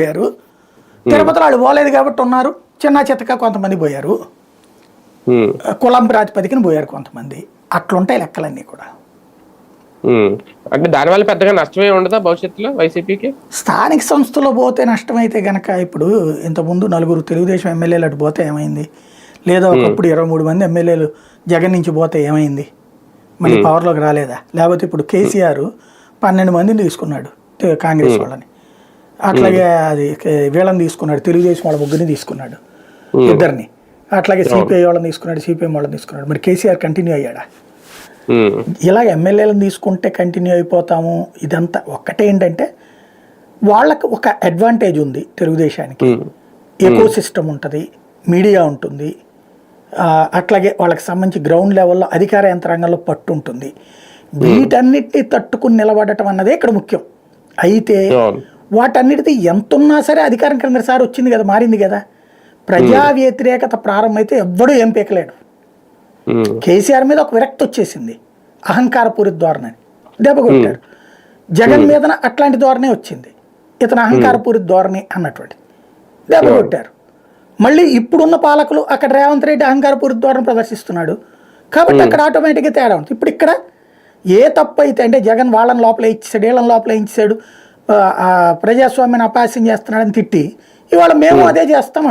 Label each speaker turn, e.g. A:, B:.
A: పోయారు. తిరుపతిలో వాళ్ళు పోలేదు కాబట్టి ఉన్నారు. చిన్న చిత్తగా కొంతమంది పోయారు, కులం ప్రాతిపదికన పోయారు కొంతమంది. అట్లుంటాయి లెక్కలన్నీ కూడా.
B: అంటే దానివల్ల పెద్దగా నష్టమే ఉండదా భవిష్యత్తులో వైసీపీకి?
A: స్థానిక సంస్థలో పోతే నష్టమైతే గనక ఇప్పుడు ఇంతకుముందు 4 తెలుగుదేశం ఎమ్మెల్యేలు అటు పోతే ఏమైంది, లేదా ఒకప్పుడు 23 మంది ఎమ్మెల్యేలు జగన్ నుంచి పోతే ఏమైంది, మళ్ళీ పవర్లోకి రాలేదా? లేకపోతే ఇప్పుడు కేసీఆర్ 12 మందిని తీసుకున్నాడు కాంగ్రెస్ వాళ్ళని, అట్లాగే అది వీళ్ళని తీసుకున్నాడు, తెలుగుదేశం వాళ్ళ ముగ్గురిని తీసుకున్నాడు, ఇద్దరిని. అట్లాగే సిపిఐ వాళ్ళని తీసుకున్నాడు, సిపిఎం వాళ్ళని తీసుకున్నాడు. మరి కేసీఆర్ కంటిన్యూ అయ్యాడా? ఇలాగ ఎమ్మెల్యేలను తీసుకుంటే కంటిన్యూ అయిపోతాము. ఇదంతా ఒక్కటే ఏంటంటే వాళ్ళకి ఒక అడ్వాంటేజ్ ఉంది తెలుగుదేశానికి. ఎకో సిస్టమ్ ఉంటుంది, మీడియా ఉంటుంది, అట్లాగే వాళ్ళకి సంబంధించి గ్రౌండ్ లెవెల్లో అధికార యంత్రాంగంలో పట్టు ఉంటుంది. వీటన్నిటిని తట్టుకుని నిలబడటం అన్నదే ఇక్కడ ముఖ్యం. అయితే వాటన్నిటిది ఎంతున్నా సరే అధికారం క్రిందసారి వచ్చింది కదా, మారింది కదా. ప్రజా వ్యతిరేకత ప్రారంభమైతే ఎవ్వడూ ఏం పీకలేడు. కేసీఆర్ మీద ఒక విరక్తి వచ్చేసింది, అహంకారపూరిత ధోరణి, దెబ్బ కొట్టారు. జగన్ మీద అట్లాంటి ధోరణి వచ్చింది, ఇతను అహంకారపూరిత ధోరణి అన్నటువంటి దెబ్బ కొట్టారు. మళ్ళీ ఇప్పుడున్న పాలకులు అక్కడ రేవంత్ రెడ్డి అహంకారపూరిత ధోరణి ప్రదర్శిస్తున్నాడు కాబట్టి అక్కడ ఆటోమేటిక్గా తేడా ఉంటుంది. ఇప్పుడు ఇక్కడ ఏ తప్పు అయితే అంటే జగన్ వాళ్ళని లోపల ఇచ్చాడు, వీళ్ళని లోపల ఇచ్చాడు, ప్రజాస్వామ్యాన్ని అపహాస్యం చేస్తున్నాడని తిట్టి ఇవాళ మేము అదే చేస్తాం.